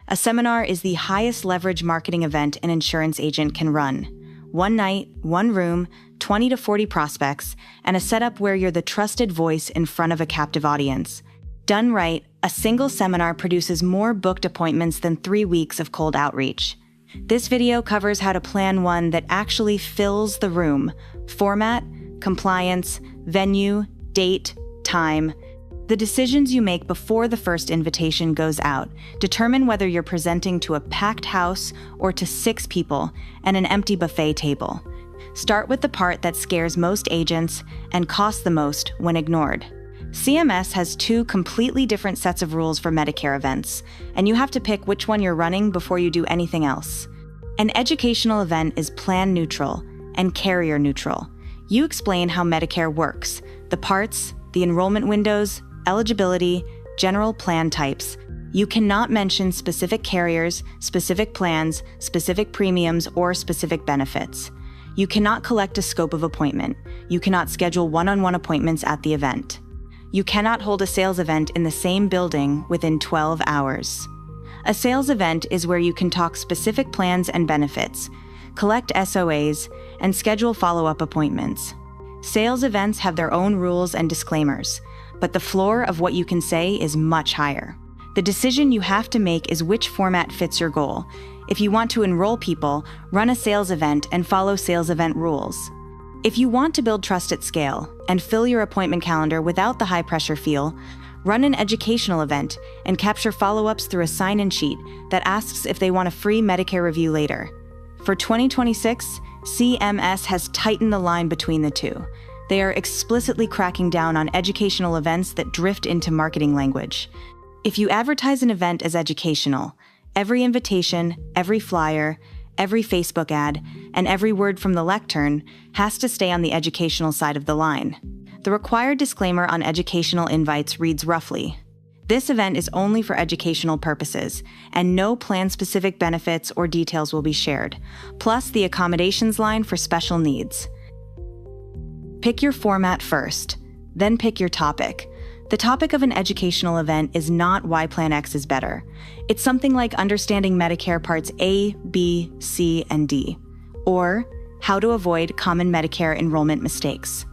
A seminar is the highest leverage marketing event an insurance agent can run. One night, one room, 20 to 40 prospects, and a setup where you're the trusted voice in front of a captive audience. Done right, a single seminar produces more booked appointments than 3 weeks of cold outreach. This video covers how to plan one that actually fills the room: format, compliance, venue, date, time. The decisions you make before the first invitation goes out determine whether you're presenting to a packed house or to 6 people and an empty buffet table. Start with the part that scares most agents and costs the most when ignored. CMS has 2 completely different sets of rules for Medicare events, and you have to pick which one you're running before you do anything else. An educational event is plan neutral and carrier neutral. You explain how Medicare works, the parts, the enrollment windows, eligibility, general plan types. You cannot mention specific carriers, specific plans, specific premiums, or specific benefits. You cannot collect a scope of appointment. You cannot schedule one-on-one appointments at the event. You cannot hold a sales event in the same building within 12 hours. A sales event is where you can talk specific plans and benefits, collect SOAs, and schedule follow-up appointments. Sales events have their own rules and disclaimers, but the floor of what you can say is much higher. The decision you have to make is which format fits your goal. If you want to enroll people, run a sales event and follow sales event rules. If you want to build trust at scale and fill your appointment calendar without the high-pressure feel, run an educational event and capture follow-ups through a sign-in sheet that asks if they want a free Medicare review later. For 2026, CMS has tightened the line between the two. They are explicitly cracking down on educational events that drift into marketing language. If you advertise an event as educational, every invitation, every flyer, every Facebook ad, and every word from the lectern has to stay on the educational side of the line. The required disclaimer on educational invites reads roughly: this event is only for educational purposes, and no plan-specific benefits or details will be shared, plus the accommodations line for special needs. Pick your format first, then pick your topic. The topic of an educational event is not why Plan X is better. It's something like understanding Medicare Parts A, B, C, and D, or how to avoid common Medicare enrollment mistakes,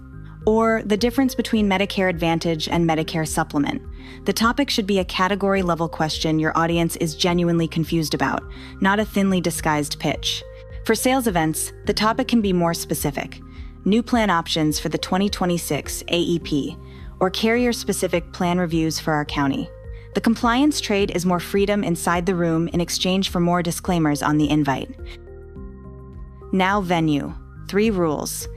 or the difference between Medicare Advantage and Medicare Supplement. The topic should be a category-level question your audience is genuinely confused about, not a thinly disguised pitch. For sales events, the topic can be more specific: new plan options for the 2026 AEP, or carrier-specific plan reviews for our county. The compliance trade is more freedom inside the room in exchange for more disclaimers on the invite. Now venue. 3 rules.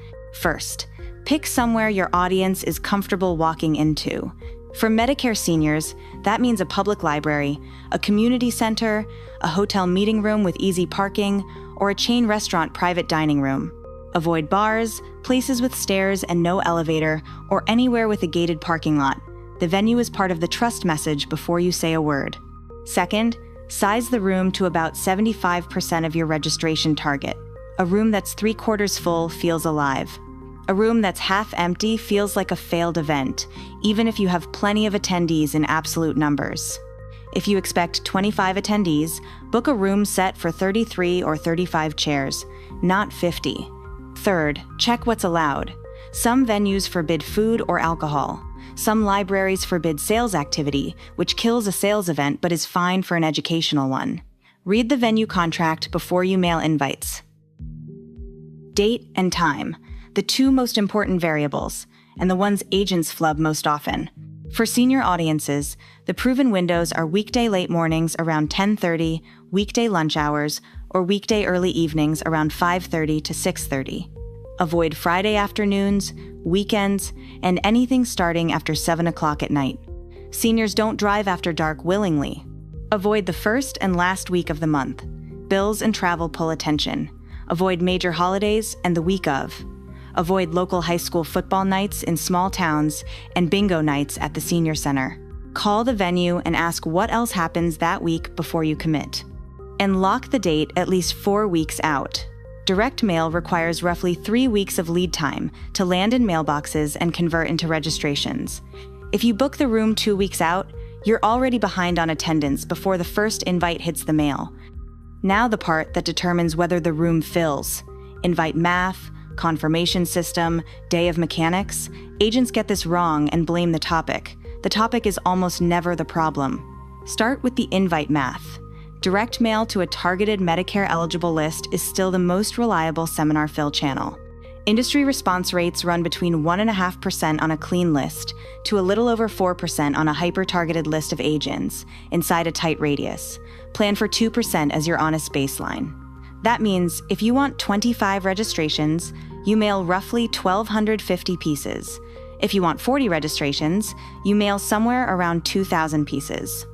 First, pick somewhere your audience is comfortable walking into. For Medicare seniors, that means a public library, a community center, a hotel meeting room with easy parking, or a chain restaurant private dining room. Avoid bars, places with stairs and no elevator, or anywhere with a gated parking lot. The venue is part of the trust message before you say a word. Second, size the room to about 75% of your registration target. A room that's 3/4 full feels alive. A room that's half empty feels like a failed event, even if you have plenty of attendees in absolute numbers. If you expect 25 attendees, book a room set for 33 or 35 chairs, not 50. Third, check what's allowed. Some venues forbid food or alcohol. Some libraries forbid sales activity, which kills a sales event but is fine for an educational one. Read the venue contract before you mail invites. Date and time, the 2 most important variables, and the ones agents flub most often. For senior audiences, the proven windows are weekday late mornings around 10:30, weekday lunch hours, or weekday early evenings around 5:30 to 6:30. Avoid Friday afternoons, weekends, and anything starting after 7 o'clock at night. Seniors don't drive after dark willingly. Avoid the first and last week of the month. Bills and travel pull attention. Avoid major holidays and the week of. Avoid local high school football nights in small towns and bingo nights at the senior center. Call the venue and ask what else happens that week before you commit. And lock the date at least 4 weeks out. Direct mail requires roughly 3 weeks of lead time to land in mailboxes and convert into registrations. If you book the room 2 weeks out, You're already behind on attendance before the first invite hits the mail. Now the part that determines whether the room fills. Invite math, confirmation system, day of mechanics. Agents get this wrong and blame the topic. The topic is almost never the problem. Start with the invite math. Direct mail to a targeted Medicare-eligible list is still the most reliable seminar fill channel. Industry response rates run between 1.5% on a clean list to a little over 4% on a hyper-targeted list of agents inside a tight radius. Plan for 2% as your honest baseline. That means if you want 25 registrations, you mail roughly 1,250 pieces. If you want 40 registrations, you mail somewhere around 2,000 pieces.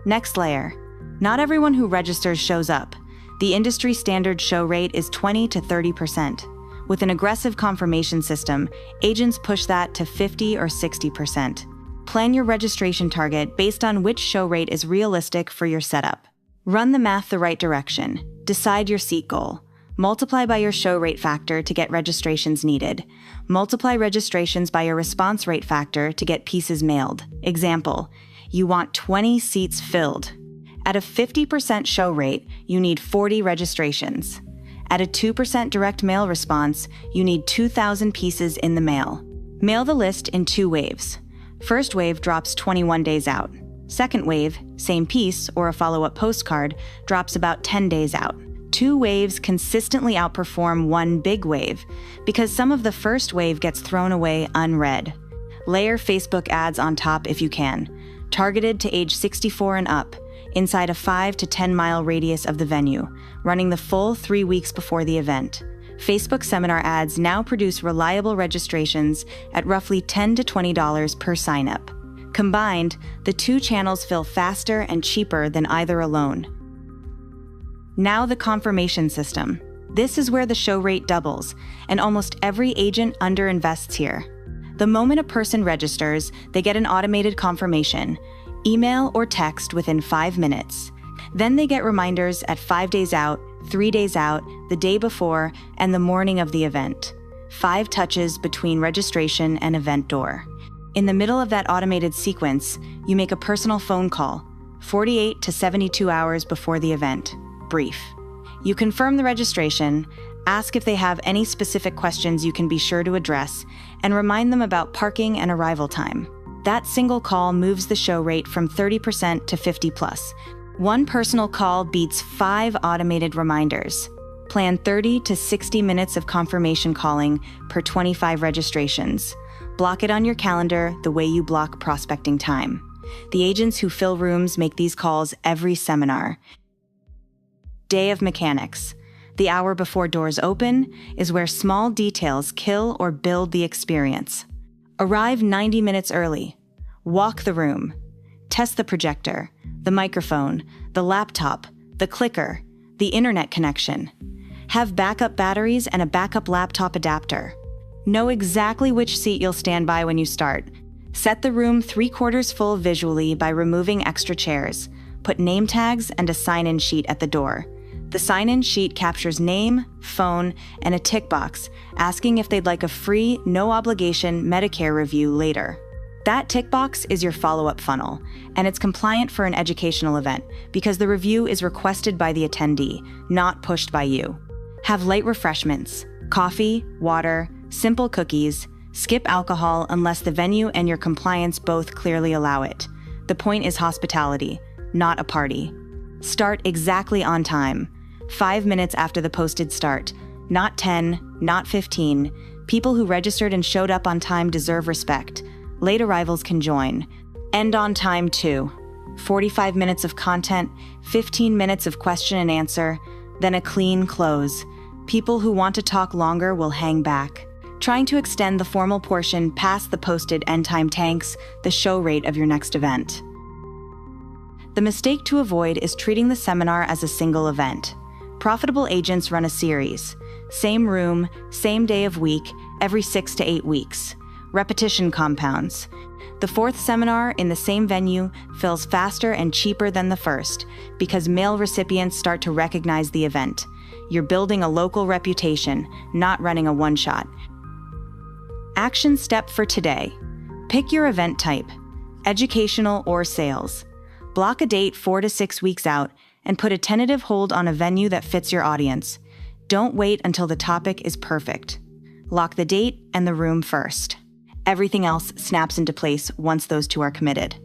Next layer. Not everyone who registers shows up. The industry standard show rate is 20 to 30%. With an aggressive confirmation system, agents push that to 50 or 60%. Plan your registration target based on which show rate is realistic for your setup. Run the math the right direction. Decide your seat goal. Multiply by your show rate factor to get registrations needed. Multiply registrations by your response rate factor to get pieces mailed. Example, you want 20 seats filled. At a 50% show rate, you need 40 registrations. At a 2% direct mail response, you need 2,000 pieces in the mail. Mail the list in 2 waves. First wave drops 21 days out. Second wave, same piece or a follow-up postcard, drops about 10 days out. 2 waves consistently outperform 1 big wave because some of the first wave gets thrown away unread. Layer Facebook ads on top if you can, targeted to age 64 and up, inside a 5 to 10 mile radius of the venue, running the full 3 weeks before the event. Facebook seminar ads now produce reliable registrations at roughly $10 to $20 per sign-up. Combined, the 2 channels fill faster and cheaper than either alone. Now the confirmation system. This is where the show rate doubles, and almost every agent underinvests here. The moment a person registers, they get an automated confirmation, email or text within 5 minutes. Then they get reminders at 5 days out, 3 days out, the day before, and the morning of the event. 5 touches between registration and event door. In the middle of that automated sequence, you make a personal phone call, 48 to 72 hours before the event. Brief. You confirm the registration, ask if they have any specific questions you can be sure to address, and remind them about parking and arrival time. That single call moves the show rate from 30% to 50+. 1 personal call beats 5 automated reminders. Plan 30 to 60 minutes of confirmation calling per 25 registrations. Block it on your calendar the way you block prospecting time. The agents who fill rooms make these calls every seminar. Day of mechanics. The hour before doors open is where small details kill or build the experience. Arrive 90 minutes early. Walk the room. Test the projector, the microphone, the laptop, the clicker, the internet connection. Have backup batteries and a backup laptop adapter. Know exactly which seat you'll stand by when you start. Set the room 3/4 full visually by removing extra chairs. Put name tags and a sign-in sheet at the door. The sign-in sheet captures name, phone, and a tick box asking if they'd like a free, no-obligation Medicare review later. That tick box is your follow-up funnel, and it's compliant for an educational event because the review is requested by the attendee, not pushed by you. Have light refreshments, coffee, water, simple cookies. Skip alcohol unless the venue and your compliance both clearly allow it. The point is hospitality, not a party. Start exactly on time. 5 minutes after the posted start. Not 10, not 15. People who registered and showed up on time deserve respect. Late arrivals can join. End on time too. 45 minutes of content, 15 minutes of question and answer, then a clean close. People who want to talk longer will hang back. Trying to extend the formal portion past the posted end time tanks the show rate of your next event. The mistake to avoid is treating the seminar as a single event. Profitable agents run a series. Same room, same day of week, every 6 to 8 weeks. Repetition compounds. The 4th seminar in the same venue fills faster and cheaper than the first because mail recipients start to recognize the event. You're building a local reputation, not running a one-shot. Action step for today. Pick your event type. educational, or sales. Block a date 4 to 6 weeks out and put a tentative hold on a venue that fits your audience. Don't wait until the topic is perfect. Lock the date and the room first. Everything else snaps into place once those two are committed.